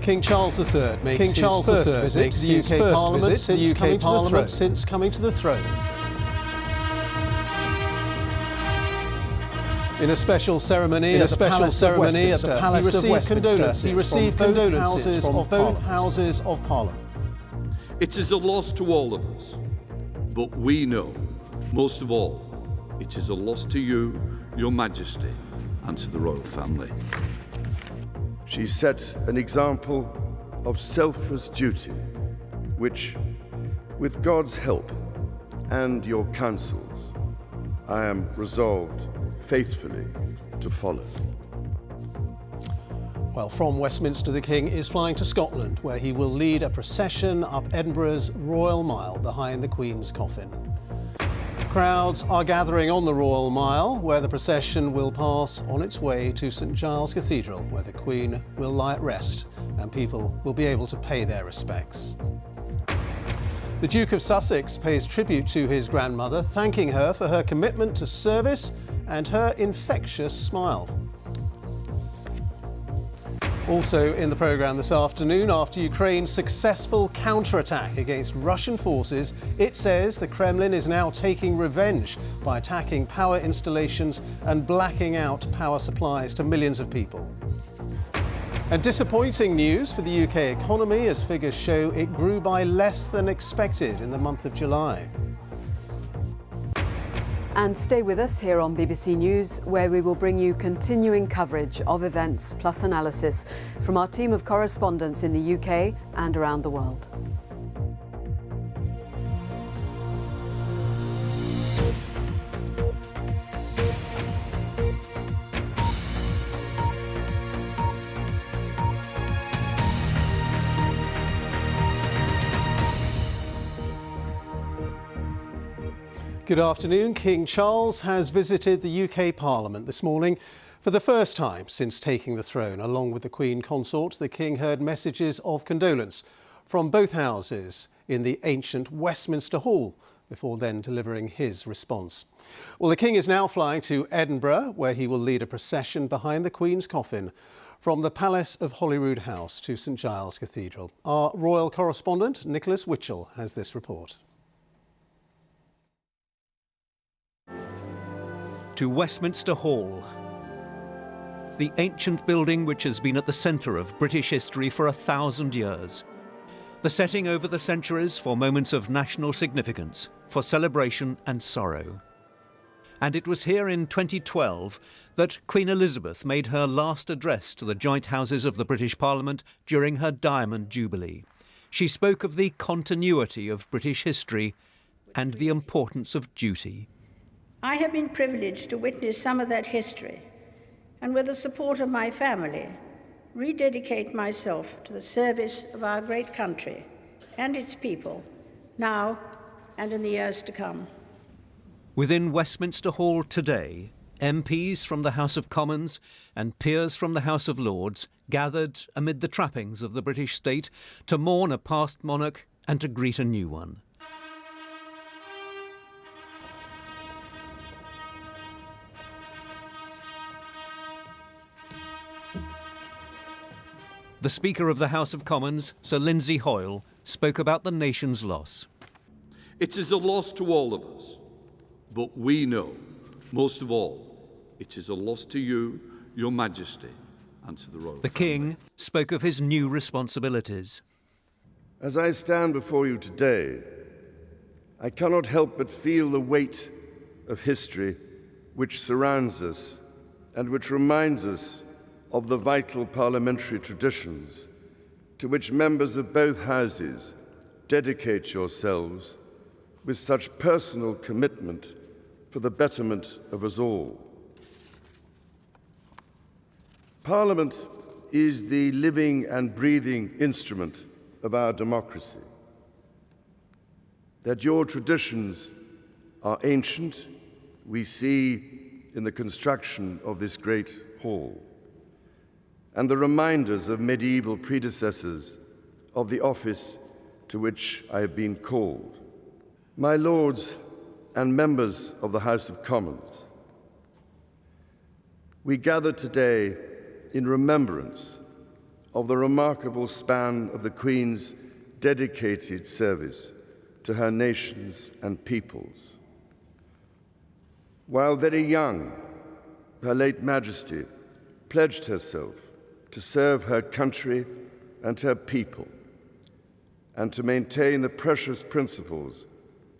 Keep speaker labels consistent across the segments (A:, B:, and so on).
A: King Charles III makes his first visit to the UK Parliament since coming to the throne. In a special ceremony at the Palace of Westminster, he received condolences from both houses of Parliament.
B: It is a loss to all of us, but we know, most of all, it is a loss to you, Your Majesty, and to the royal family.
C: She set an example of selfless duty, which, with God's help and your counsels, I am resolved faithfully to follow.
A: Well, from Westminster, the King is flying to Scotland, where he will lead a procession up Edinburgh's Royal Mile behind the Queen's coffin. Crowds are gathering on the Royal Mile, where the procession will pass on its way to St Giles Cathedral, where the Queen will lie at rest and people will be able to pay their respects. The Duke of Sussex pays tribute to his grandmother, thanking her for her commitment to service and her infectious smile. Also in the programme this afternoon, after Ukraine's successful counterattack against Russian forces, it says the Kremlin is now taking revenge by attacking power installations and blacking out power supplies to millions of people. And disappointing news for the UK economy, as figures show it grew by less than expected in the month of July.
D: And stay with us here on BBC News, where we will bring you continuing coverage of events plus analysis from our team of correspondents in the UK and around the world.
A: Good afternoon. King Charles has visited the UK Parliament this morning for the first time since taking the throne. Along with the Queen Consort, the King heard messages of condolence from both houses in the ancient Westminster Hall before then delivering his response. Well, the King is now flying to Edinburgh, where he will lead a procession behind the Queen's coffin from the Palace of Holyroodhouse to St Giles Cathedral. Our royal correspondent, Nicholas Witchell, has this report.
E: To Westminster Hall, the ancient building which has been at the centre of British history for 1,000 years. The setting over the centuries for moments of national significance, for celebration and sorrow. And it was here in 2012 that Queen Elizabeth made her last address to the joint houses of the British Parliament during her Diamond Jubilee. She spoke of the continuity of British history and the importance of duty.
F: I have been privileged to witness some of that history, and with the support of my family, rededicate myself to the service of our great country and its people, now and in the years to come.
E: Within Westminster Hall today, MPs from the House of Commons and peers from the House of Lords gathered amid the trappings of the British state to mourn a past monarch and to greet a new one. The Speaker of the House of Commons, Sir Lindsay Hoyle, spoke about the nation's loss.
B: It is a loss to all of us, but we know, most of all, it is a loss to you, Your Majesty, and to the royal family.
E: The King spoke of his new responsibilities.
C: As I stand before you today, I cannot help but feel the weight of history which surrounds us and which reminds us of the vital parliamentary traditions to which members of both houses dedicate yourselves with such personal commitment for the betterment of us all. Parliament is the living and breathing instrument of our democracy. That your traditions are ancient, we see in the construction of this great hall, and the reminders of medieval predecessors of the office to which I have been called. My lords and members of the House of Commons, we gather today in remembrance of the remarkable span of the Queen's dedicated service to her nations and peoples. While very young, Her late Majesty pledged herself to serve her country and her people, and to maintain the precious principles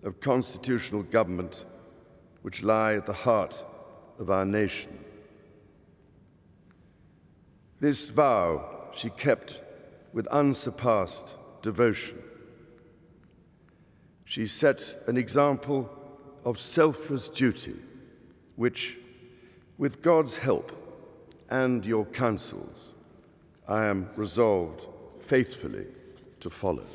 C: of constitutional government which lie at the heart of our nation. This vow she kept with unsurpassed devotion. She set an example of selfless duty, which, with God's help and your counsels, I am resolved faithfully to follow.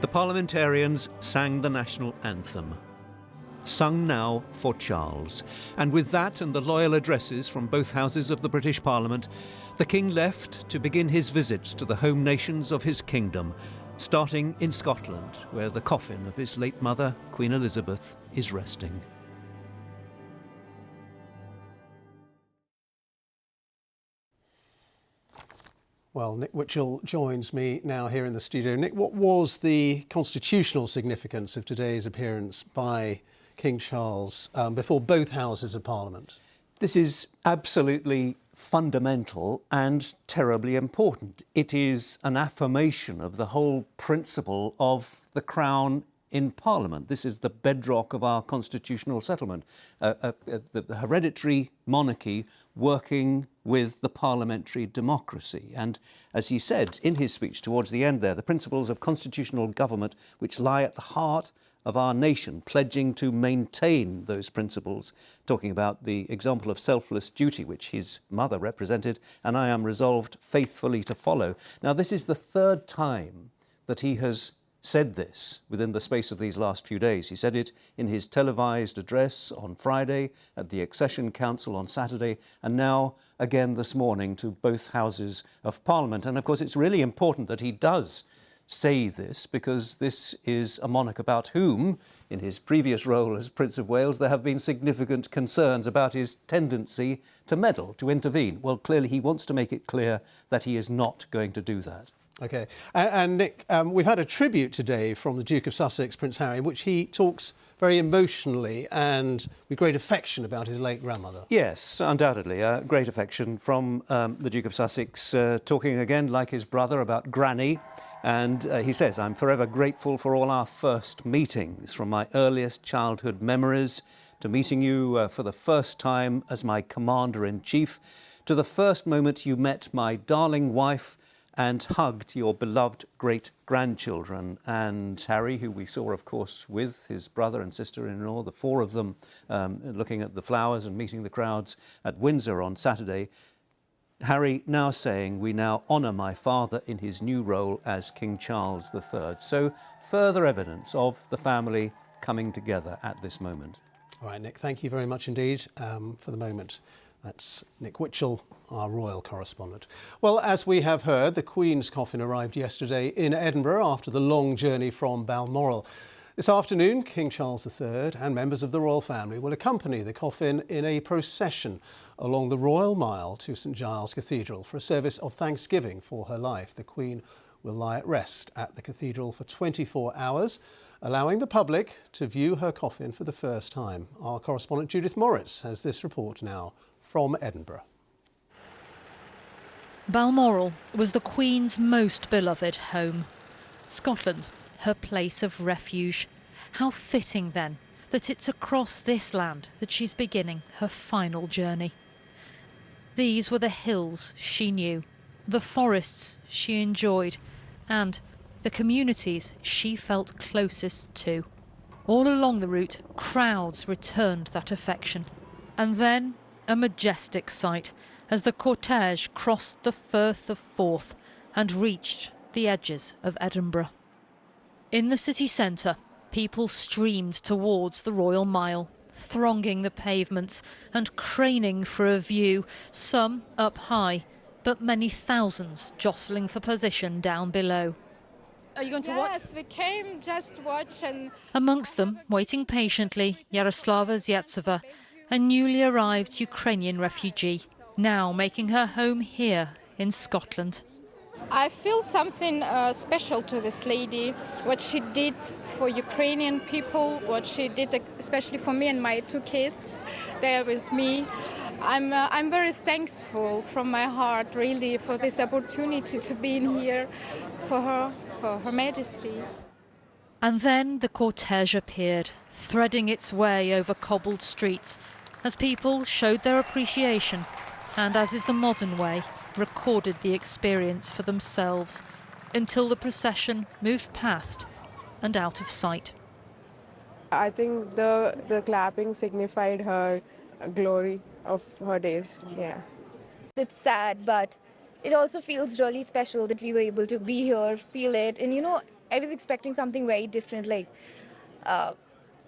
E: The parliamentarians sang the national anthem, sung now for Charles. And with that and the loyal addresses from both houses of the British Parliament, the King left to begin his visits to the home nations of his kingdom, starting in Scotland, where the coffin of his late mother, Queen Elizabeth, is resting.
A: Well, Nick Witchell joins me now here in the studio. Nick, what was the constitutional significance of today's appearance by King Charles before both Houses of Parliament?
E: This is absolutely fundamental and terribly important. It is an affirmation of the whole principle of the Crown in Parliament. This is the bedrock of our constitutional settlement, the hereditary monarchy working with the parliamentary democracy. And as he said in his speech towards the end there, the principles of constitutional government which lie at the heart of our nation, pledging to maintain those principles, talking about the example of selfless duty which his mother represented, and I am resolved faithfully to follow. Now, this is the third time that he has said this within the space of these last few days. He said it in his televised address on Friday, at the Accession Council on Saturday, and now again this morning to both Houses of Parliament. And of course it's really important that he does say this, because this is a monarch about whom, in his previous role as Prince of Wales, there have been significant concerns about his tendency to meddle, to intervene. Well, clearly he wants to make it clear that he is not going to do that.
A: OK. And Nick, we've had a tribute today from the Duke of Sussex, Prince Harry, in which he talks very emotionally and with great affection about his late grandmother. Yes,
E: undoubtedly. Great affection from the Duke of Sussex, talking again, like his brother, about Granny. And he says, "I'm forever grateful for all our first meetings, from my earliest childhood memories to meeting you for the first time as my Commander-in-Chief, to the first moment you met my darling wife and hugged your beloved great-grandchildren." And Harry, who we saw, of course, with his brother and sister-in-law, the four of them looking at the flowers and meeting the crowds at Windsor on Saturday, Harry now saying, "We now honour my father in his new role as King Charles III." So further evidence of the family coming together at this moment.
A: All right, Nick, thank you very much indeed for the moment. That's Nick Witchell, our royal correspondent. Well, as we have heard, the Queen's coffin arrived yesterday in Edinburgh after the long journey from Balmoral. This afternoon, King Charles III and members of the royal family will accompany the coffin in a procession along the Royal Mile to St Giles Cathedral for a service of thanksgiving for her life. The Queen will lie at rest at the cathedral for 24 hours, allowing the public to view her coffin for the first time. Our correspondent Judith Moritz has this report now from Edinburgh.
G: Balmoral was the Queen's most beloved home. Scotland, her place of refuge. How fitting then that it's across this land that she's beginning her final journey. These were the hills she knew, the forests she enjoyed, and the communities she felt closest to. All along the route, crowds returned that affection. And then a majestic sight as the cortege crossed the Firth of Forth and reached the edges of Edinburgh. In the city centre, people streamed towards the Royal Mile, thronging the pavements and craning for a view, some up high, but many thousands jostling for position down below. Are you going to watch?
H: Yes, we came just to watch. And
G: amongst them, waiting patiently, Yaroslava Zyetsova, a newly arrived Ukrainian refugee, now making her home here in Scotland.
H: I feel something special to this lady, what she did for Ukrainian people, what she did especially for me and my 2 kids there with me. I'm very thankful from my heart, really, for this opportunity to be in here for Her Majesty.
G: And then the cortege appeared, threading its way over cobbled streets, as people showed their appreciation and, as is the modern way, recorded the experience for themselves until the procession moved past and out of sight.
I: I think the clapping signified her glory of her days. Yeah.
J: It's sad, but it also feels really special that we were able to be here, feel it. And I was expecting something very different. Like,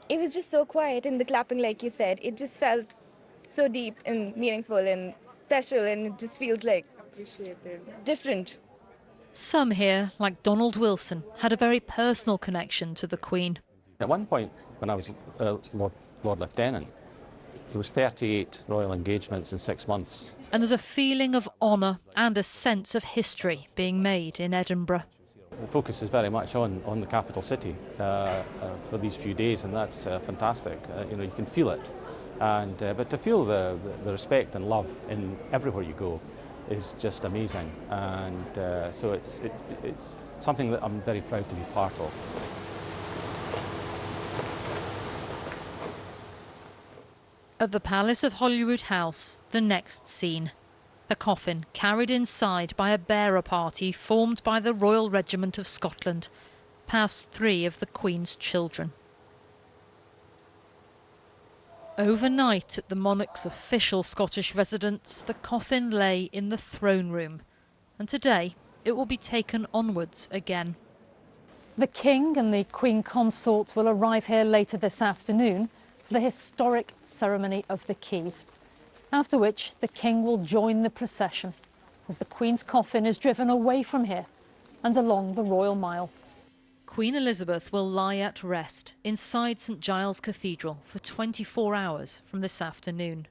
J: it was just so quiet, and the clapping, like you said, it just felt so deep and meaningful and special, and it just feels like different.
G: Some here, like Donald Wilson, had a very personal connection to the Queen.
K: At one point, when I was Lord Lieutenant, there was 38 royal engagements in 6 months.
G: And there's a feeling of honour and a sense of history being made in Edinburgh.
K: The focus is very much on the capital city for these few days, and that's fantastic. You can feel it, but to feel the respect and love in everywhere you go is just amazing, and so it's something that I'm very proud to be part of.
G: At the Palace of Holyroodhouse, the next scene. A coffin carried inside by a bearer party formed by the Royal Regiment of Scotland, past 3 of the Queen's children. Overnight at the monarch's official Scottish residence, the coffin lay in the throne room, and today it will be taken onwards again. The King and the Queen Consort will arrive here later this afternoon for the historic ceremony of the Keys, after which the King will join the procession as the Queen's coffin is driven away from here and along the Royal Mile. Queen Elizabeth will lie at rest inside St Giles Cathedral for 24 hours from this afternoon.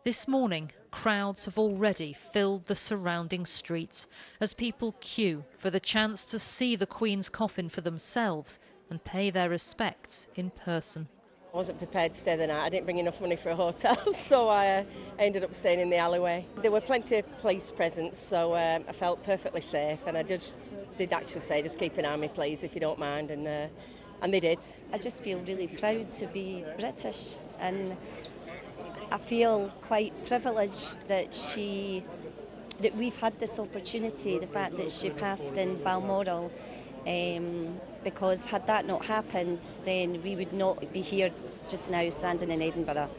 G: This morning, crowds have already filled the surrounding streets as people queue for the chance to see the Queen's coffin for themselves and pay their respects in person.
L: I wasn't prepared to stay the night. I didn't bring enough money for a hotel, so I ended up staying in the alleyway. There were plenty of police presence, so I felt perfectly safe, and I just did actually say, just keep an eye on me, please, if you don't mind, and they did.
M: I just feel really proud to be British, and I feel quite privileged that we've had this opportunity, the fact that she passed in Balmoral. Because had that not happened, then we would not be here just now standing in Edinburgh.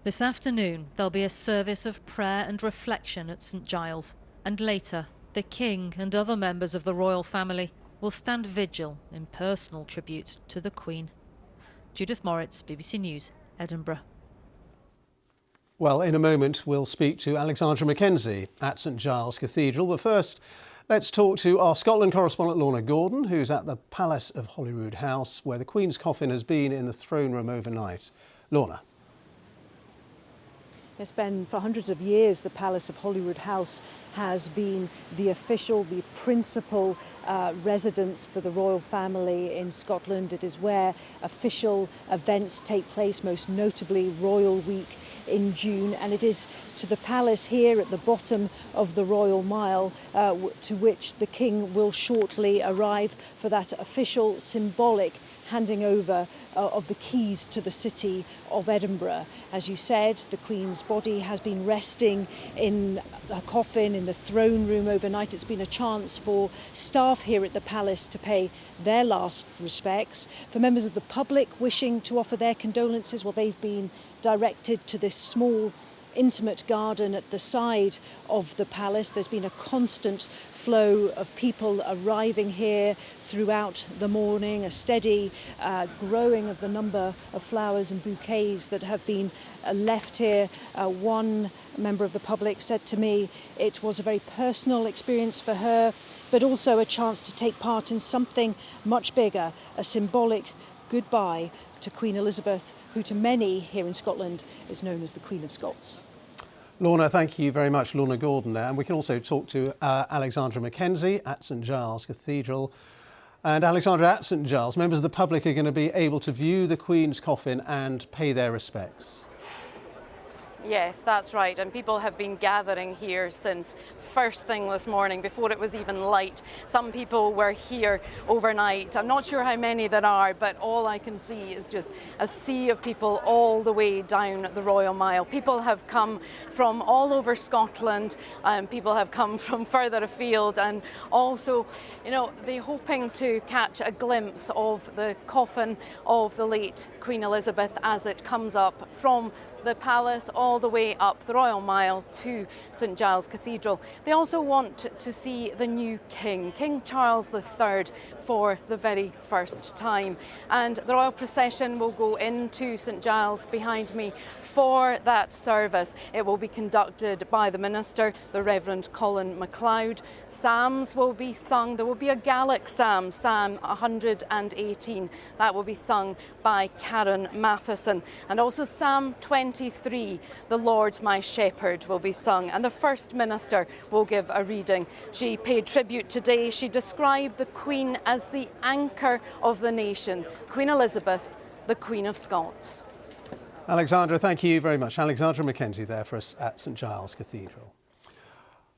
G: This afternoon there'll be a service of prayer and reflection at St Giles, and later the King and other members of the royal family will stand vigil in personal tribute to the Queen. Judith Moritz, BBC News, Edinburgh.
A: Well, in a moment we'll speak to Alexandra Mackenzie at St Giles Cathedral, but first let's talk to our Scotland correspondent Lorna Gordon, who's at the Palace of Holyroodhouse, where the Queen's coffin has been in the throne room overnight. Lorna.
N: Yes, Ben, for hundreds of years the Palace of Holyroodhouse has been the official, the principal residence for the royal family in Scotland. It is where official events take place, most notably Royal Week in June, and it is to the palace here at the bottom of the Royal Mile to which the King will shortly arrive for that official symbolic handing over of the keys to the city of Edinburgh. As you said, the Queen's body has been resting in a coffin in the throne room overnight. It's been a chance for staff here at the palace to pay their last respects. For members of the public wishing to offer their condolences, well, they've been directed to this small intimate garden at the side of the palace. There's been a constant flow of people arriving here throughout the morning, a steady growing of the number of flowers and bouquets that have been left here. One member of the public said to me it was a very personal experience for her, but also a chance to take part in something much bigger, a symbolic goodbye to Queen Elizabeth, who to many here in Scotland is known as the Queen of Scots.
A: Lorna, thank you very much, Lorna Gordon there. And we can also talk to Alexandra Mackenzie at St Giles Cathedral. And Alexandra, at St Giles, members of the public are going to be able to view the Queen's coffin and pay their respects.
O: Yes, that's right, and people have been gathering here since first thing this morning, before it was even light. Some people were here overnight. I'm not sure how many there are, but all I can see is just a sea of people all the way down the Royal Mile. People have come from all over Scotland, people have come from further afield, and also, you know, they're hoping to catch a glimpse of the coffin of the late Queen Elizabeth as it comes up from the palace all the way up the Royal Mile to St Giles Cathedral. They also want to see the new King, King Charles III, for the very first time. And the royal procession will go into St Giles behind me for that service. It will be conducted by the Minister, the Reverend Colin MacLeod. Psalms will be sung. There will be a Gaelic psalm, Psalm 118. That will be sung by Karen Matheson. And also Psalm 23, The Lord My Shepherd, will be sung. And the First Minister will give a reading. She paid tribute today. She described the Queen as the anchor of the nation. Queen Elizabeth, the Queen of Scots.
A: Alexandra, thank you very much. Alexandra Mackenzie there for us at St Giles Cathedral.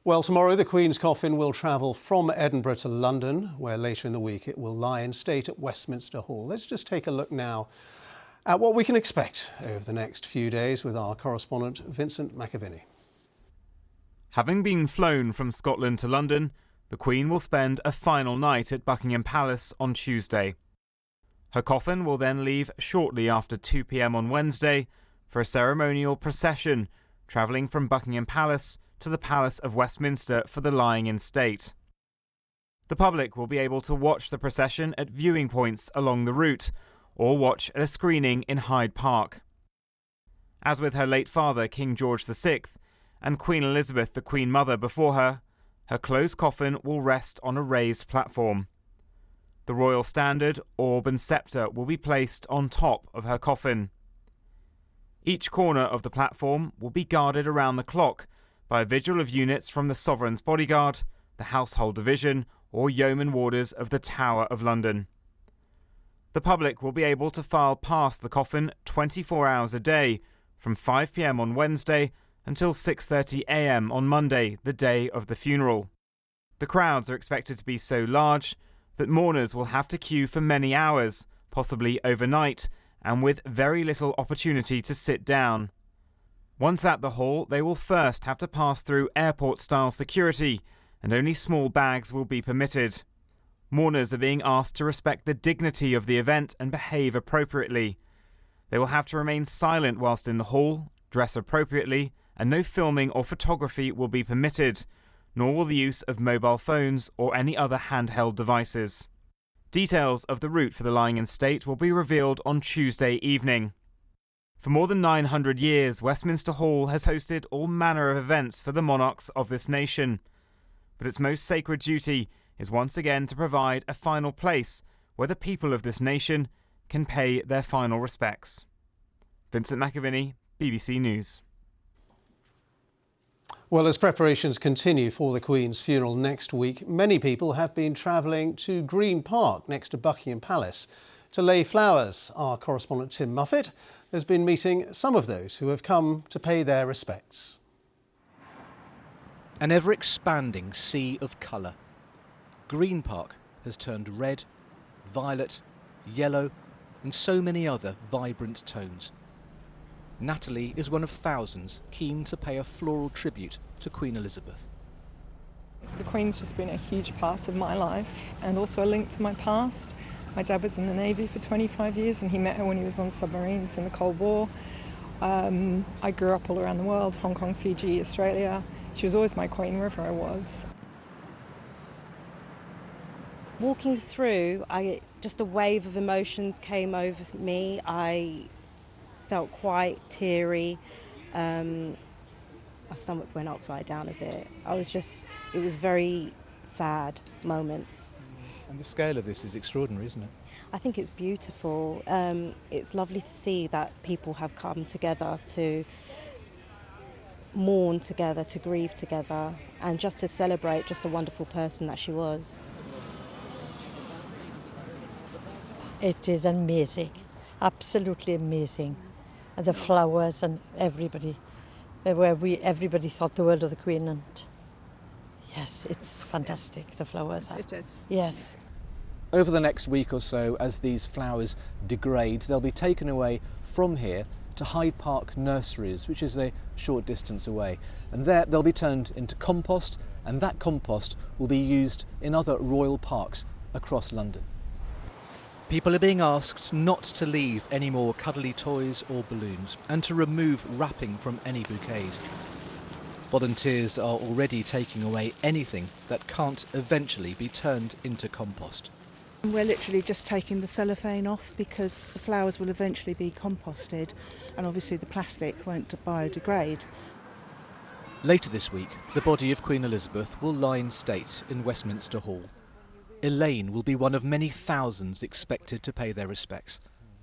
A: Well, tomorrow the Queen's coffin will travel from Edinburgh to London, where later in the week it will lie in state at Westminster Hall. Let's just take a look now at what we can expect over the next few days with our correspondent Vincent McAviney.
P: Having been flown from Scotland to London, the Queen will spend a final night at Buckingham Palace on Tuesday. Her coffin will then leave shortly after 2 p.m. on Wednesday for a ceremonial procession, travelling from Buckingham Palace to the Palace of Westminster for the lying in state. The public will be able to watch the procession at viewing points along the route, or watch at a screening in Hyde Park. As with her late father, King George VI, and Queen Elizabeth, the Queen Mother, before her, her closed coffin will rest on a raised platform. The royal standard, orb and sceptre will be placed on top of her coffin. Each corner of the platform will be guarded around the clock by a vigil of units from the Sovereign's Bodyguard, the Household Division, or Yeoman Warders of the Tower of London. The public will be able to file past the coffin 24 hours a day, from 5 p.m. on Wednesday until 6:30 a.m. on Monday, the day of the funeral. The crowds are expected to be so large that mourners will have to queue for many hours, possibly overnight, and with very little opportunity to sit down. Once at the hall, they will first have to pass through airport-style security, and only small bags will be permitted. Mourners are being asked to respect the dignity of the event and behave appropriately. They will have to remain silent whilst in the hall, dress appropriately, and no filming or photography will be permitted, nor will the use of mobile phones or any other handheld devices. Details of the route for the lying in state will be revealed on Tuesday evening. For more than 900 years, Westminster Hall has hosted all manner of events for the monarchs of this nation, but its most sacred duty is once again to provide a final place where the people of this nation can pay their final respects. Vincent McAviney, BBC News.
A: Well, as preparations continue for the Queen's funeral next week, many people have been travelling to Green Park next to Buckingham Palace to lay flowers. Our correspondent Tim Muffet has been meeting some of those who have come to pay their respects.
Q: An ever-expanding sea of colour. Green Park has turned red, violet, yellow and so many other vibrant tones. Natalie is one of thousands keen to pay a floral tribute to Queen Elizabeth.
R: The Queen's just been a huge part of my life and also a link to my past. My dad was in the Navy for 25 years and he met her when he was on submarines in the Cold War. I grew up all around the world, Hong Kong, Fiji, Australia. She was always my queen wherever I was.
S: Walking through, just a wave of emotions came over me. I felt quite teary. My stomach went upside down a bit. It was a very sad moment.
Q: And the scale of this is extraordinary, isn't it?
S: I think it's beautiful. It's lovely to see that people have come together to mourn together, to grieve together, and just to celebrate just a wonderful person that she was.
T: It is amazing, absolutely amazing. And the flowers and everybody, everybody thought the world of the Queen, and yes, it's fantastic, the flowers.
R: It is.
T: Yes.
Q: Over the next week or so, as these flowers degrade, they'll be taken away from here to Hyde Park Nurseries, which is a short distance away. And there they'll be turned into compost, and that compost will be used in other royal parks across London. People are being asked not to leave any more cuddly toys or balloons, and to remove wrapping from any bouquets. Volunteers are already taking away anything that can't eventually be turned into compost.
U: We're literally just taking the cellophane off because the flowers will eventually be composted, and obviously the plastic won't biodegrade.
Q: Later this week, the body of Queen Elizabeth will lie in state in Westminster Hall. Elaine will be one of many thousands expected to pay their respects.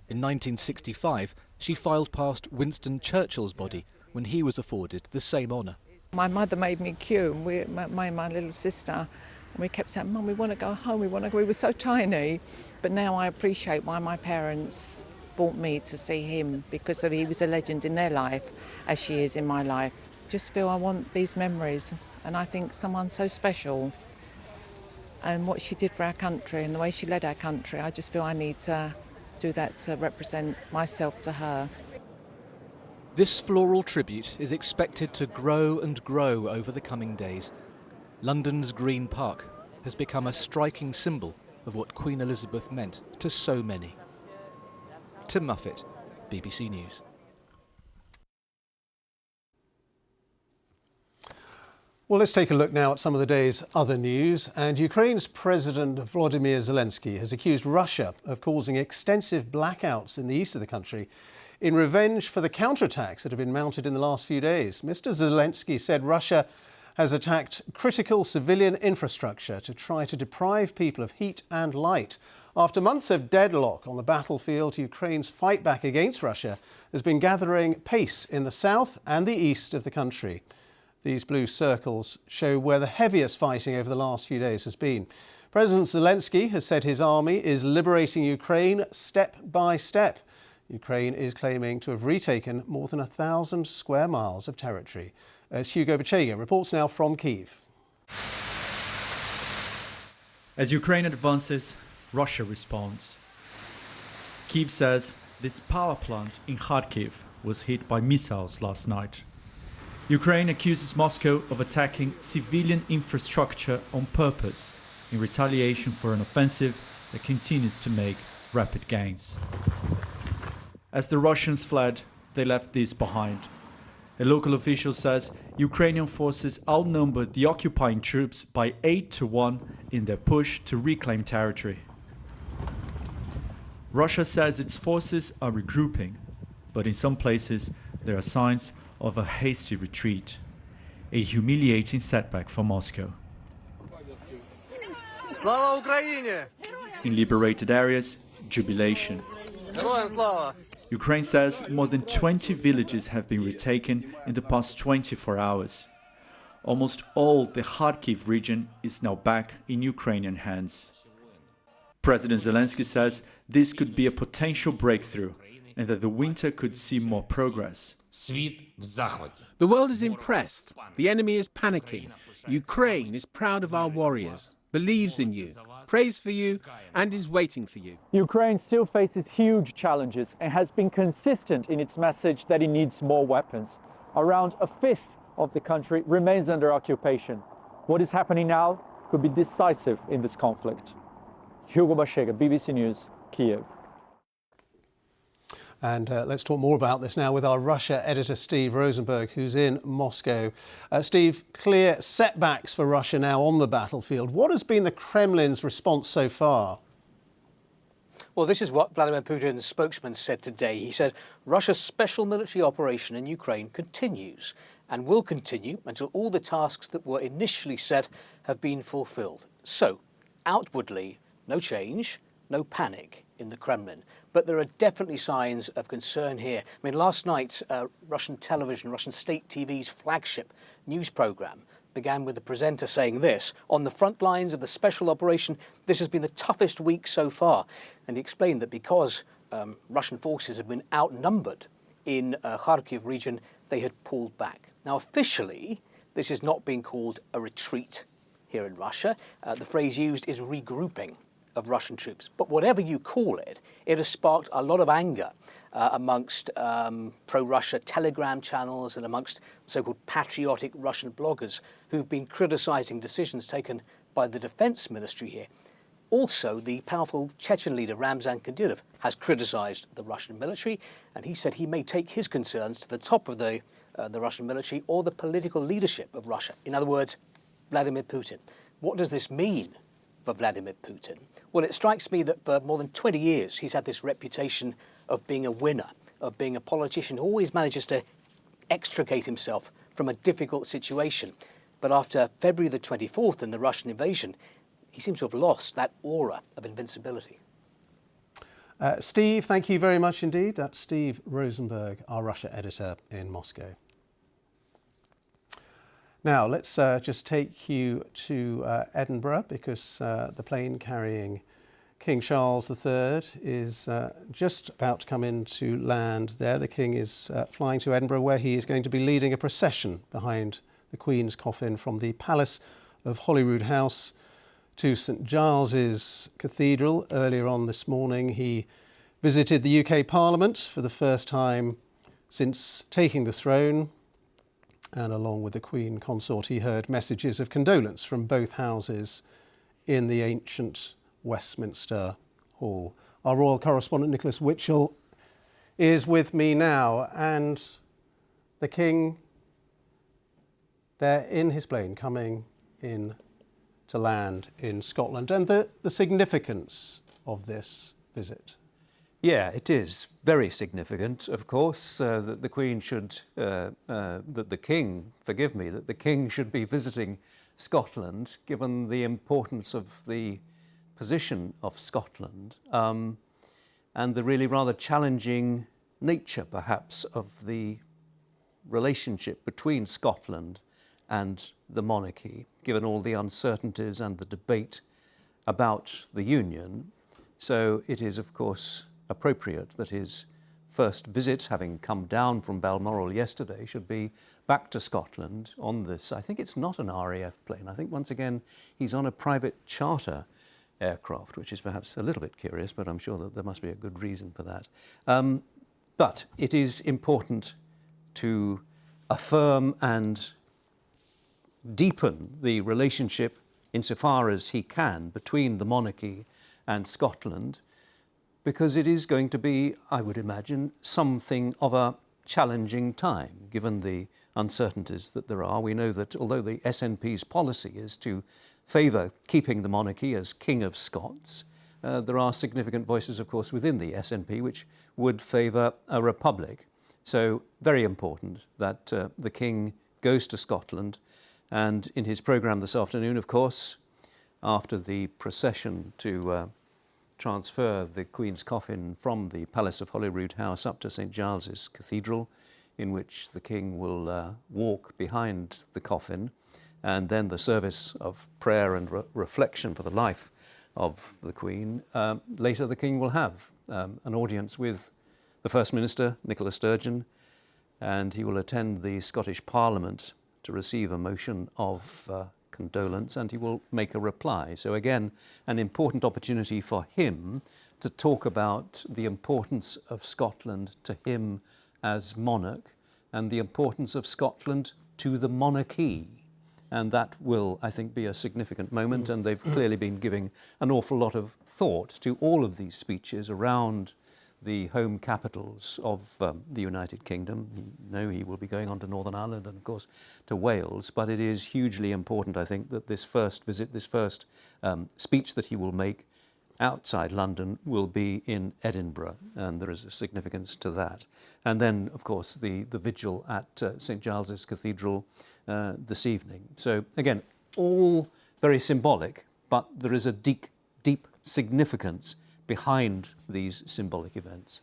Q: In 1965, she filed past Winston Churchill's body when he was afforded the same honour.
V: My mother made me queue, and my little sister, and we kept saying, Mum, we want to go home, we want to go. We were so tiny, but now I appreciate why my parents brought me to see him, because he was a legend in their life, as she is in my life. Just feel I want these memories, and I think someone so special, and what she did for our country and the way she led our country, I just feel I need to do that to represent myself to her.
Q: This floral tribute is expected to grow and grow over the coming days. London's Green Park has become a striking symbol of what Queen Elizabeth meant to so many. Tim Muffet, BBC News.
A: Well, let's take a look now at some of the day's other news. And Ukraine's President Volodymyr Zelensky has accused Russia of causing extensive blackouts in the east of the country in revenge for the counterattacks that have been mounted in the last few days. Mr. Zelensky said Russia has attacked critical civilian infrastructure to try to deprive people of heat and light. After months of deadlock on the battlefield, Ukraine's fight back against Russia has been gathering pace in the south and the east of the country. These blue circles show where the heaviest fighting over the last few days has been. President Zelensky has said his army is liberating Ukraine step by step. Ukraine is claiming to have retaken more than 1,000 square miles of territory. As Hugo Bachega reports now from Kyiv.
W: As Ukraine advances, Russia responds. Kyiv says this power plant in Kharkiv was hit by missiles last night. Ukraine accuses Moscow of attacking civilian infrastructure on purpose in retaliation for an offensive that continues to make rapid gains. As the Russians fled, they left this behind. A local official says Ukrainian forces outnumbered the occupying troops by 8-1 in their push to reclaim territory. Russia says its forces are regrouping, but in some places there are signs of a hasty retreat, a humiliating setback for Moscow.
X: Slava Ukraine!
W: In liberated areas, jubilation.
X: Героям слава!
W: Ukraine says more than 20 villages have been retaken in the past 24 hours. Almost all the Kharkiv region is now back in Ukrainian hands. President Zelensky says this could be a potential breakthrough and that the winter could see more progress.
Y: The world is impressed. The enemy is panicking. Ukraine is proud of our warriors, believes in you, prays for you, and is waiting for you.
Z: Ukraine still faces huge challenges and has been consistent in its message that it needs more weapons. Around a fifth of the country remains under occupation. What is happening now could be decisive in this conflict. Hugo Bachega, BBC News, Kyiv.
A: And let's talk more about this now with our Russia editor, Steve Rosenberg, who's in Moscow. Steve, clear setbacks for Russia now on the battlefield. What has been the Kremlin's response so far?
B: Well, this is what Vladimir Putin's spokesman said today. He said Russia's special military operation in Ukraine continues and will continue until all the tasks that were initially set have been fulfilled. So, outwardly, no change, no panic in the Kremlin. But there are definitely signs of concern here. I mean, last night, Russian television, Russian state TV's flagship news programme began with the presenter saying this: on the front lines of the special operation, this has been the toughest week so far. And he explained that because Russian forces had been outnumbered in Kharkiv region, they had pulled back. Now, officially, this is not being called a retreat here in Russia. The phrase used is regrouping of Russian troops. But whatever you call it, it has sparked a lot of anger amongst pro-Russia Telegram channels and amongst so-called patriotic Russian bloggers who've been criticising decisions taken by the defence ministry here. Also, the powerful Chechen leader Ramzan Kadyrov has criticised the Russian military, and he said he may take his concerns to the top of the Russian military or the political leadership of Russia. In other words, Vladimir Putin. What does this mean for Vladimir Putin? Well, it strikes me that for more than 20 years, he's had this reputation of being a winner, of being a politician who always manages to extricate himself from a difficult situation. But after February the 24th and the Russian invasion, he seems to have lost that aura of invincibility.
A: Steve, thank you very much indeed. That's Steve Rosenberg, our Russia editor in Moscow. Now, let's just take you to Edinburgh, because the plane carrying King Charles III is just about to come into land there. The King is flying to Edinburgh, where he is going to be leading a procession behind the Queen's coffin from the Palace of Holyroodhouse to St Giles's Cathedral. Earlier on this morning, he visited the UK Parliament for the first time since taking the throne. And along with the Queen Consort, he heard messages of condolence from both houses in the ancient Westminster Hall. Our royal correspondent Nicholas Witchell is with me now, and the King there in his plane coming in to land in Scotland, and the significance of this visit.
C: Yeah, it is very significant, of course, that the Queen should, that the King should be visiting Scotland, given the importance of the position of Scotland and the really rather challenging nature, perhaps, of the relationship between Scotland and the monarchy, given all the uncertainties and the debate about the Union. So it is, of course, appropriate that his first visit, having come down from Balmoral yesterday, should be back to Scotland on this. I think it's not an RAF plane. I think, once again, he's on a private charter aircraft, which is perhaps a little bit curious, but I'm sure that there must be a good reason for that. But it is important to affirm and deepen the relationship insofar as he can between the monarchy and Scotland, because it is going to be, I would imagine, something of a challenging time, given the uncertainties that there are. We know that although the SNP's policy is to favour keeping the monarchy as King of Scots, there are significant voices, of course, within the SNP which would favour a republic. So very important that the King goes to Scotland, and in his programme this afternoon, of course, after the procession to transfer the Queen's coffin from the Palace of Holyroodhouse up to St Giles's Cathedral, in which the King will walk behind the coffin, and then the service of prayer and reflection for the life of the Queen. Later, the King will have an audience with the First Minister, Nicola Sturgeon, and he will attend the Scottish Parliament to receive a motion of condolence, and he will make a reply. So again, an important opportunity for him to talk about the importance of Scotland to him as monarch and the importance of Scotland to the monarchy. And that will, I think, be a significant moment, and they've clearly been giving an awful lot of thought to all of these speeches around the home capitals of the United Kingdom. He will be going on to Northern Ireland and, of course, to Wales. But it is hugely important, I think, that this first visit, this first speech that he will make outside London will be in Edinburgh, and there is a significance to that. And then, of course, the vigil at St Giles's Cathedral this evening. So, again, all very symbolic, but there is a deep significance behind these symbolic events.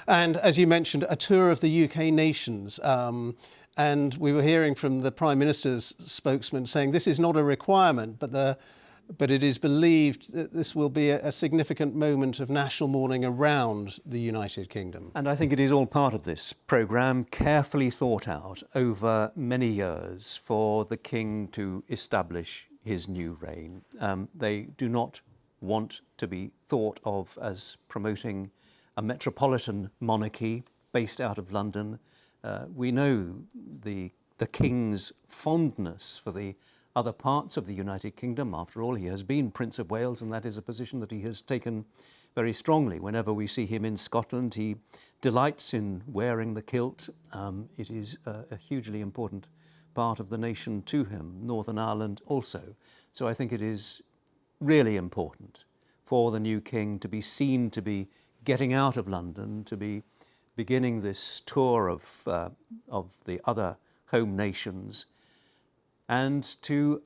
A: And as you mentioned, a tour of the UK nations. And we were hearing from the Prime Minister's spokesman saying this is not a requirement, but it is believed that this will be a significant moment of national mourning around the United Kingdom.
C: And I think it is all part of this programme, carefully thought out over many years for the King to establish his new reign. They do not want to be thought of as promoting a metropolitan monarchy based out of London. We know the King's fondness for the other parts of the United Kingdom. After all, he has been Prince of Wales, and that is a position that he has taken very strongly. Whenever we see him in Scotland, he delights in wearing the kilt. It is a hugely important part of the nation to him, Northern Ireland also. So I think it is really important for the new king to be seen to be getting out of London, to be beginning this tour of the other home nations, and to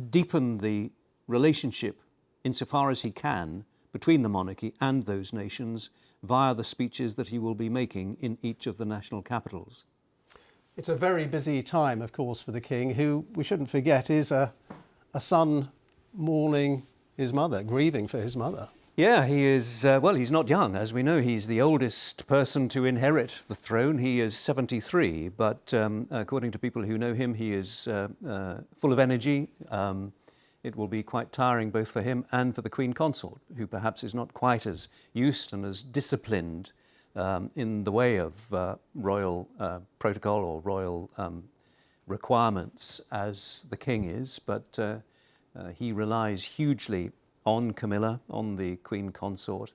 C: deepen the relationship insofar as he can between the monarchy and those nations via the speeches that he will be making in each of the national capitals.
A: It's a very busy time, of course, for the king, who, we shouldn't forget, is a son mourning his mother, grieving for his mother.
C: Yeah, he is, well, he's not young. As we know, he's the oldest person to inherit the throne. He is 73, but according to people who know him, he is full of energy. It will be quite tiring both for him and for the Queen Consort, who perhaps is not quite as used and as disciplined in the way of royal protocol or royal requirements as the King is, but he relies hugely on Camilla, on the Queen Consort.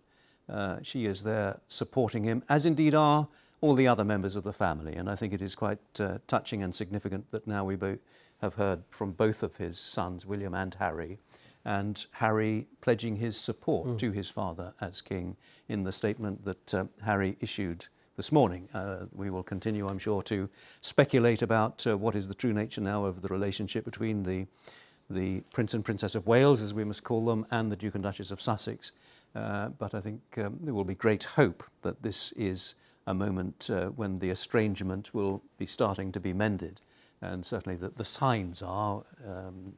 C: She is there supporting him, as indeed are all the other members of the family. And I think it is quite touching and significant that now we both have heard from both of his sons, William and Harry pledging his support to his father as king in the statement that Harry issued this morning. We will continue, I'm sure, to speculate about what is the true nature now of the relationship between the Prince and Princess of Wales, as we must call them, and the Duke and Duchess of Sussex. But I think there will be great hope that this is a moment when the estrangement will be starting to be mended. And certainly the signs are,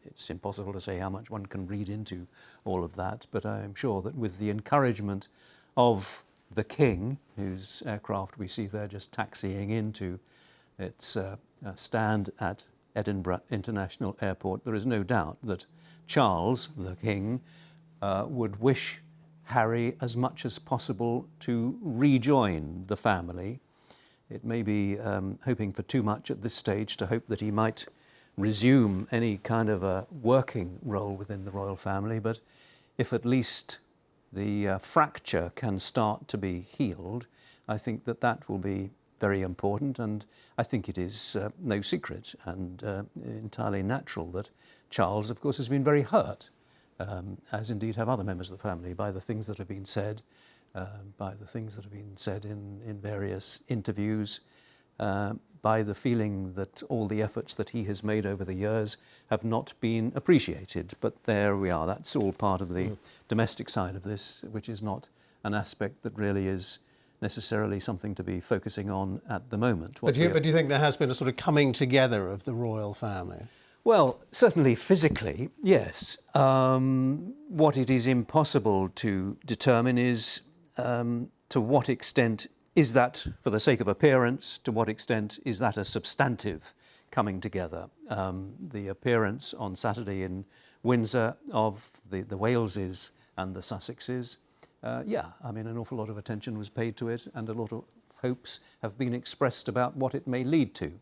C: it's impossible to say how much one can read into all of that, but I'm sure that with the encouragement of the King, whose aircraft we see there just taxiing into its stand at Edinburgh International Airport, there is no doubt that Charles, the King, would wish Harry as much as possible to rejoin the family. It may be hoping for too much at this stage to hope that he might resume any kind of a working role within the royal family, but if at least the fracture can start to be healed, I think that that will be very important, and I think it is no secret and entirely natural that Charles, of course, has been very hurt, as indeed have other members of the family, by the things that have been said, in various interviews, by the feeling that all the efforts that he has made over the years have not been appreciated. But there we are. That's all part of the domestic side of this, which is not an aspect that really is necessarily something to be focusing on at the moment.
A: But do you think there has been a sort of coming together of the royal family?
C: Well, certainly physically, yes. What it is impossible to determine is to what extent is that for the sake of appearance, to what extent is that a substantive coming together. The appearance on Saturday in Windsor of the Waleses and the Sussexes, an awful lot of attention was paid to it and a lot of hopes have been expressed about what it may lead to.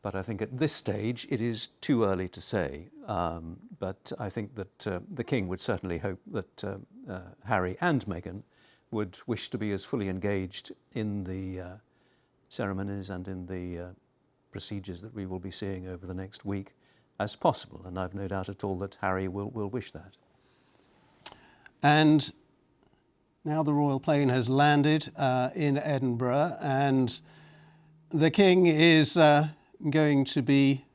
C: But I think at this stage it is too early to say. But I think that the King would certainly hope that Harry and Meghan would wish to be as fully engaged in the ceremonies and in the procedures that we will be seeing over the next week as possible. And I've no doubt at all that Harry will wish that.
A: And now the royal plane has landed in Edinburgh, and the King is going to be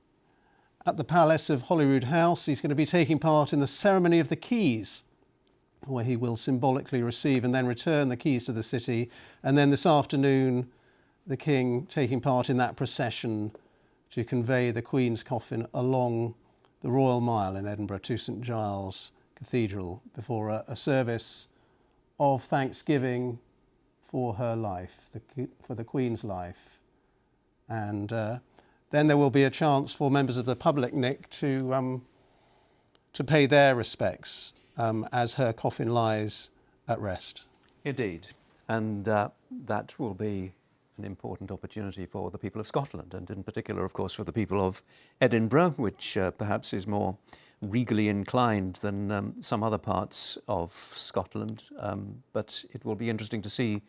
A: at the palace of Holyroodhouse. He's going to be taking part in the ceremony of the keys, where he will symbolically receive and then return the keys to the city. And then this afternoon, the King taking part in that procession to convey the Queen's coffin along the Royal Mile in Edinburgh to St Giles Cathedral before a service of thanksgiving for her life, for the Queen's life. And then there will be a chance for members of the public, Nick, to pay their respects as her coffin lies at rest.
C: Indeed. And that will be an important opportunity for the people of Scotland, and in particular, of course, for the people of Edinburgh, which perhaps is more regally inclined than some other parts of Scotland. But it will be interesting to see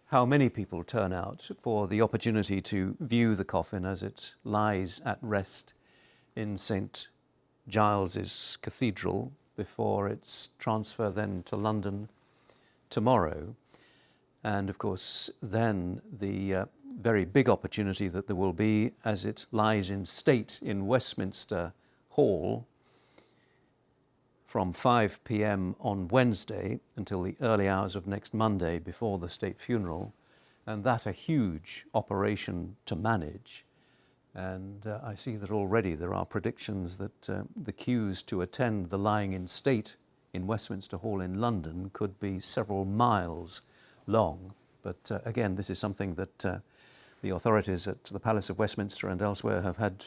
C: how many people turn out for the opportunity to view the coffin as it lies at rest in St Giles's Cathedral before its transfer then to London tomorrow. And of course, then the very big opportunity that there will be as it lies in state in Westminster Hall from 5 p.m. on Wednesday until the early hours of next Monday before the state funeral, and that a huge operation to manage. And I see that already there are predictions that the queues to attend the lying in state in Westminster Hall in London could be several miles long. But again, this is something that the authorities at the Palace of Westminster and elsewhere have had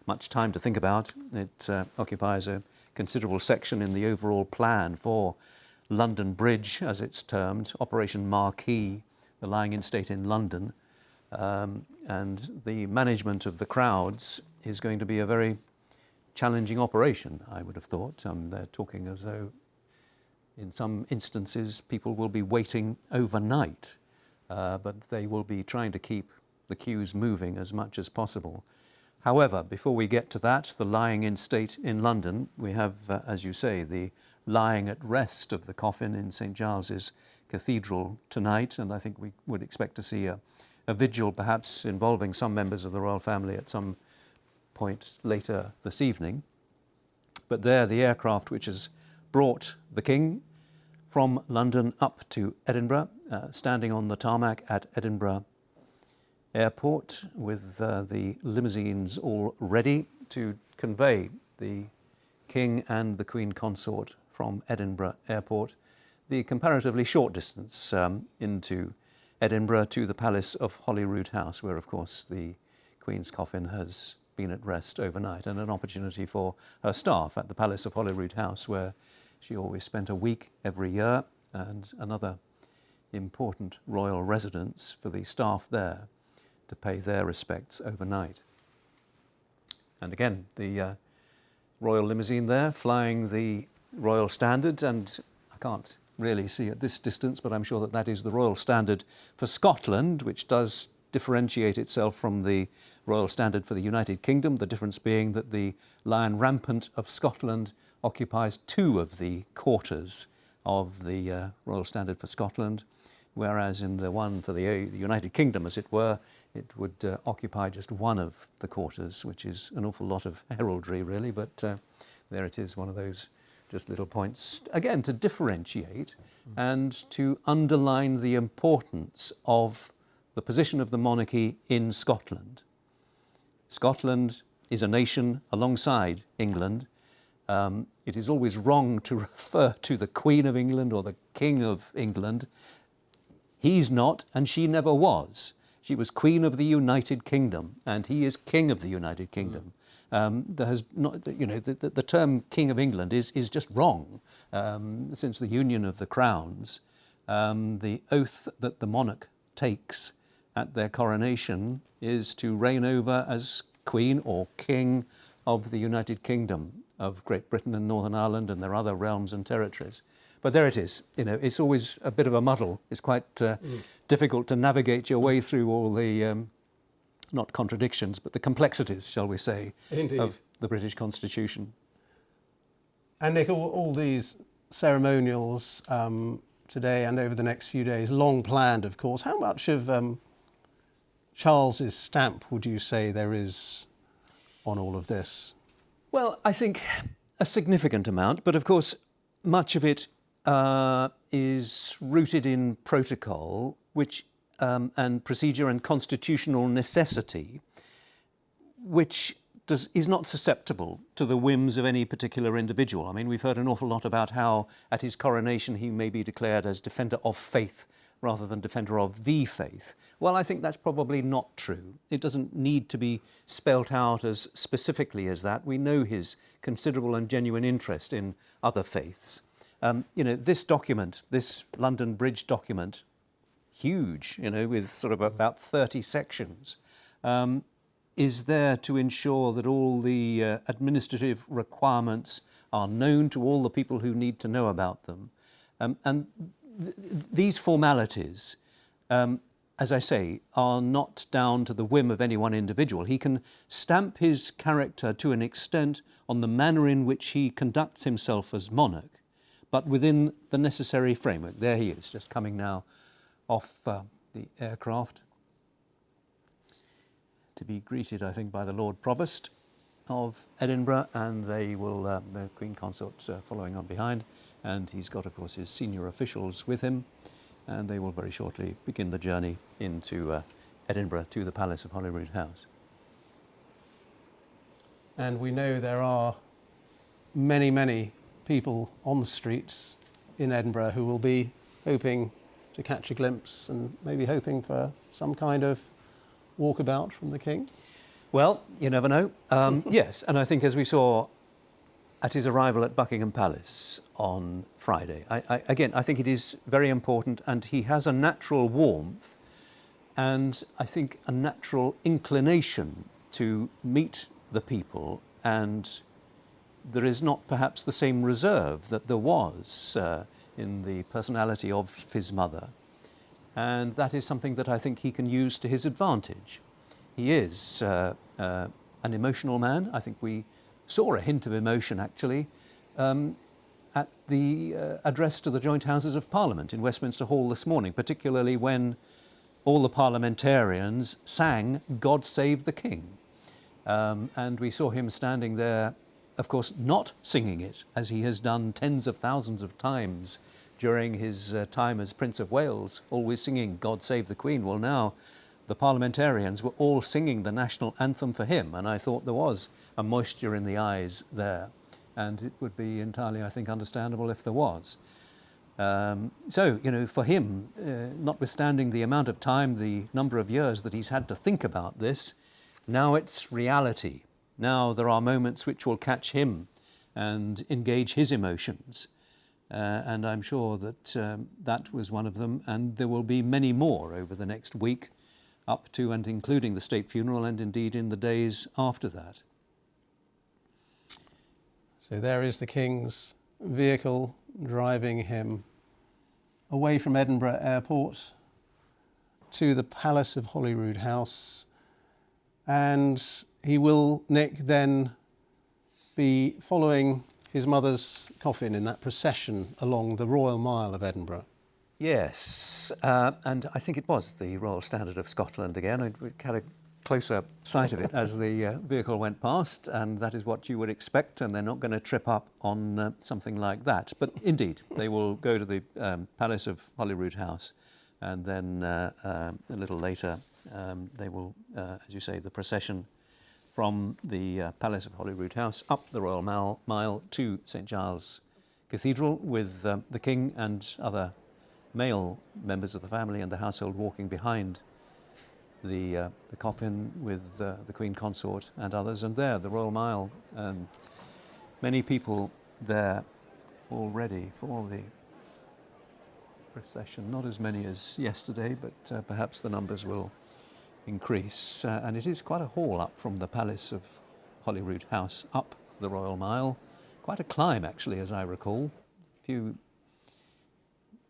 C: much time to think about. It occupies a considerable section in the overall plan for London Bridge, as it's termed, Operation Marquee, the lying in state in London. And the management of the crowds is going to be a very challenging operation, I would have thought. They're talking as though in some instances people will be waiting overnight, but they will be trying to keep the queues moving as much as possible. However, before we get to that, the lying in state in London, we have, as you say, the lying at rest of the coffin in St Giles's Cathedral tonight, and I think we would expect to see a vigil perhaps involving some members of the royal family at some point later this evening. But there, the aircraft which has brought the King from London up to Edinburgh, standing on the tarmac at Edinburgh Airport with the limousines all ready to convey the King and the Queen Consort from Edinburgh Airport, the comparatively short distance into Edinburgh to the Palace of Holyroodhouse, where of course the Queen's coffin has been at rest overnight, and an opportunity for her staff at the Palace of Holyroodhouse, where she always spent a week every year, and another important royal residence for the staff there to pay their respects overnight. And again, the royal limousine there flying the royal standard, and I can't really see at this distance, but I'm sure that that is the royal standard for Scotland, which does differentiate itself from the royal standard for the United Kingdom, the difference being that the Lion Rampant of Scotland occupies 2 of the quarters of the royal standard for Scotland, whereas in the one for the United Kingdom, as it were, it would occupy just 1 of the quarters, which is an awful lot of heraldry, really, but there it is, one of those just little points, again, to differentiate and to underline the importance of the position of the monarchy in Scotland. Scotland is a nation alongside England. It is always wrong to refer to the Queen of England or the King of England. He's not, and she never was. She was Queen of the United Kingdom, and he is King of the United Kingdom. There has not, you know, the term King of England is just wrong. Since the union of the crowns, the oath that the monarch takes at their coronation is to reign over as Queen or King of the United Kingdom of Great Britain and Northern Ireland and their other realms and territories. But there it is. You know, it's always a bit of a muddle. It's quite difficult to navigate your way through all the, not contradictions, but the complexities, shall we say,
A: Indeed.
C: of the British Constitution.
A: And Nick, all these ceremonials today and over the next few days, long planned, of course. How much of Charles's stamp would you say there is on all of this?
C: Well, I think a significant amount, but of course, much of it is rooted in protocol, which and procedure and constitutional necessity, which is not susceptible to the whims of any particular individual. I mean, we've heard an awful lot about how at his coronation he may be declared as defender of faith rather than defender of the faith. Well, I think that's probably not true. It doesn't need to be spelt out as specifically as that. We know his considerable and genuine interest in other faiths. You know, this document, this London Bridge document, huge, you know, with sort of about 30 sections, is there to ensure that all the administrative requirements are known to all the people who need to know about them. These formalities, as I say, are not down to the whim of any one individual. He can stamp his character to an extent on the manner in which he conducts himself as monarch, but within the necessary framework. There he is, just coming now off the aircraft to be greeted, I think, by the Lord Provost of Edinburgh, and they will, the Queen Consort following on behind, and he's got, of course, his senior officials with him, and they will very shortly begin the journey into Edinburgh to the Palace of Holyroodhouse.
A: And we know there are many, many people on the streets in Edinburgh who will be hoping to catch a glimpse and maybe hoping for some kind of walkabout from the King?
C: Well, you never know. Yes, and I think as we saw at his arrival at Buckingham Palace on Friday, again, I think it is very important, and he has a natural warmth and I think a natural inclination to meet the people, and there is not perhaps the same reserve that there was in the personality of his mother. And that is something that I think he can use to his advantage. He is an emotional man. I think we saw a hint of emotion, actually, at the address to the Joint Houses of Parliament in Westminster Hall this morning, particularly when all the parliamentarians sang "God Save the King." And we saw him standing there, of course, not singing it, as he has done tens of thousands of times during his time as Prince of Wales, always singing "God Save the Queen." Well, now the parliamentarians were all singing the national anthem for him, and I thought there was a moisture in the eyes there, and it would be entirely, I think, understandable if there was. So, you know, for him, notwithstanding the amount of time, the number of years that he's had to think about this, now it's reality. Now there are moments which will catch him and engage his emotions. And I'm sure that that was one of them, and there will be many more over the next week, up to and including the state funeral, and indeed in the days after that.
A: So there is the King's vehicle driving him away from Edinburgh Airport to the Palace of Holyroodhouse, and he will, Nick, then be following his mother's coffin in that procession along the Royal Mile of Edinburgh.
C: Yes, and I think it was the Royal Standard of Scotland again. We had a closer sight of it as the vehicle went past, and that is what you would expect, and they're not going to trip up on something like that. But indeed, they will go to the Palace of Holyroodhouse, and then a little later they will, as you say, the procession from the Palace of Holyroodhouse up the Royal Mile to St Giles Cathedral, with the King and other male members of the family and the household walking behind the coffin with the Queen Consort and others. And there, the Royal Mile, many people there already for the procession. Not as many as yesterday, but perhaps the numbers will increase. And it is quite a haul up from the Palace of Holyroodhouse up the Royal Mile. Quite a climb, actually, as I recall. A few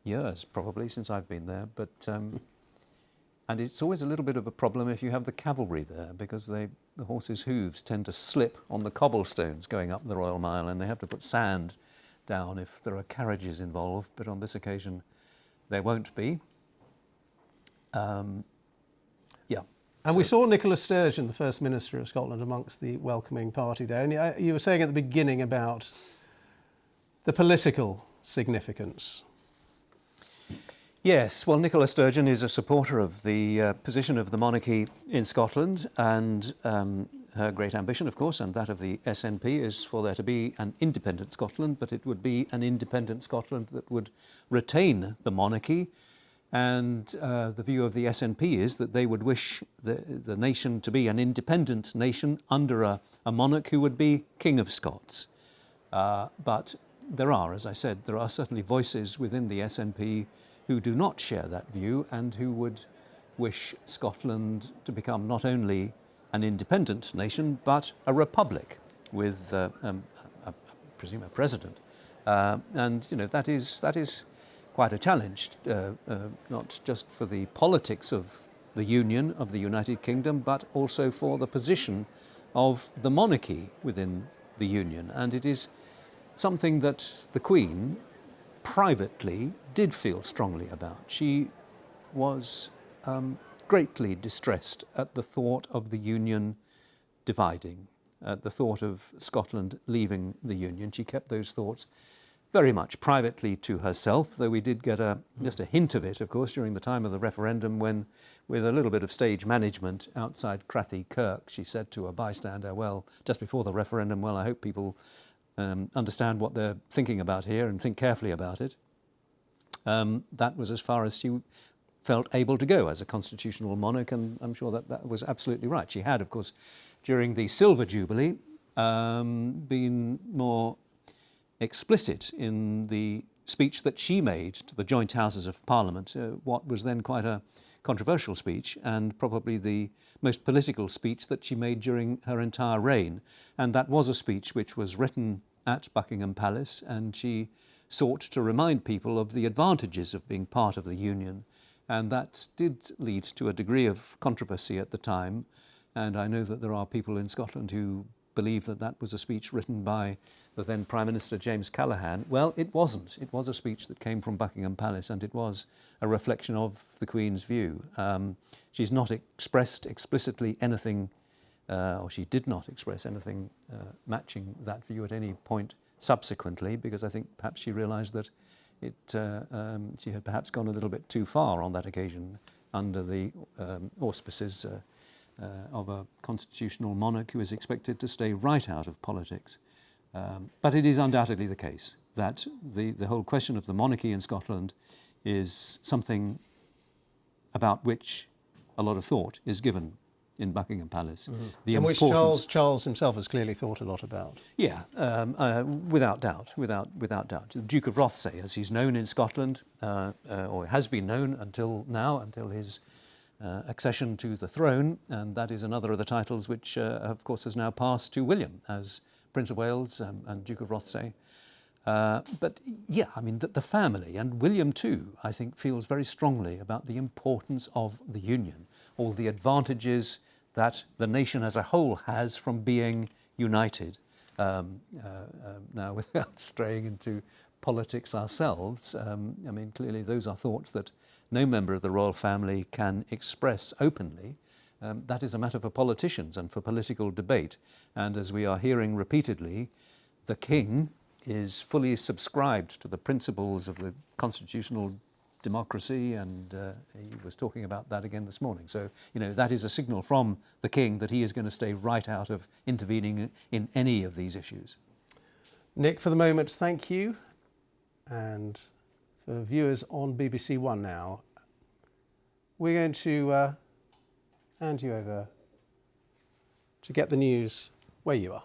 C: years, probably, since I've been there. But and it's always a little bit of a problem if you have the cavalry there, because the horses' hooves tend to slip on the cobblestones going up the Royal Mile, and they have to put sand down if there are carriages involved. But on this occasion, there won't be. Yeah.
A: And we saw Nicola Sturgeon, the First Minister of Scotland, amongst the welcoming party there. And you were saying at the beginning about the political significance.
C: Yes, well, Nicola Sturgeon is a supporter of the position of the monarchy in Scotland, and her great ambition, of course, and that of the SNP, is for there to be an independent Scotland, but it would be an independent Scotland that would retain the monarchy. And the view of the SNP is that they would wish the nation to be an independent nation under a monarch who would be King of Scots. But there are, as I said, there are certainly voices within the SNP who do not share that view and who would wish Scotland to become not only an independent nation, but a republic with, I presume, a president. And, you know, that is quite a challenge, not just for the politics of the Union of the United Kingdom, but also for the position of the monarchy within the Union. And it is something that the Queen privately did feel strongly about. She was greatly distressed at the thought of the Union dividing, at the thought of Scotland leaving the Union. She kept those thoughts very much privately to herself, though we did get just a hint of it, of course, during the time of the referendum when, with a little bit of stage management outside Crathy Kirk, she said to a bystander, well, just before the referendum, well, I hope people understand what they're thinking about here and think carefully about it. That was as far as she felt able to go as a constitutional monarch, and I'm sure that that was absolutely right. She had, of course, during the Silver Jubilee, been more explicit in the speech that she made to the joint Houses of Parliament, what was then quite a controversial speech and probably the most political speech that she made during her entire reign. And that was a speech which was written at Buckingham Palace, and she sought to remind people of the advantages of being part of the Union. And that did lead to a degree of controversy at the time. And I know that there are people in Scotland who believe that that was a speech written by the then Prime Minister James Callaghan. Well, it wasn't. It was a speech that came from Buckingham Palace, and it was a reflection of the Queen's view. She's not expressed explicitly anything, or she did not express anything matching that view at any point subsequently, because I think perhaps she realised that she had perhaps gone a little bit too far on that occasion under the auspices of a constitutional monarch who is expected to stay right out of politics. But it is undoubtedly the case that the whole question of the monarchy in Scotland is something about which a lot of thought is given in Buckingham Palace.
A: Mm-hmm. And which Charles himself has clearly thought a lot about.
C: Yeah, without doubt. The Duke of Rothesay, as he's known in Scotland, or has been known until now, until his accession to the throne, and that is another of the titles which, of course, has now passed to William as Prince of Wales and Duke of Rothesay. But yeah, I mean, the family, and William too, I think, feels very strongly about the importance of the Union, all the advantages that the nation as a whole has from being united. Now, without straying into politics ourselves, I mean, clearly those are thoughts that no member of the royal family can express openly. That is a matter for politicians and for political debate. And as we are hearing repeatedly, the King is fully subscribed to the principles of the constitutional democracy, and he was talking about that again this morning. So, you know, that is a signal from the King that he is going to stay right out of intervening in any of these issues.
A: Nick, for the moment, thank you. And for viewers on BBC One now, we're going to hand you over to get the news where you are.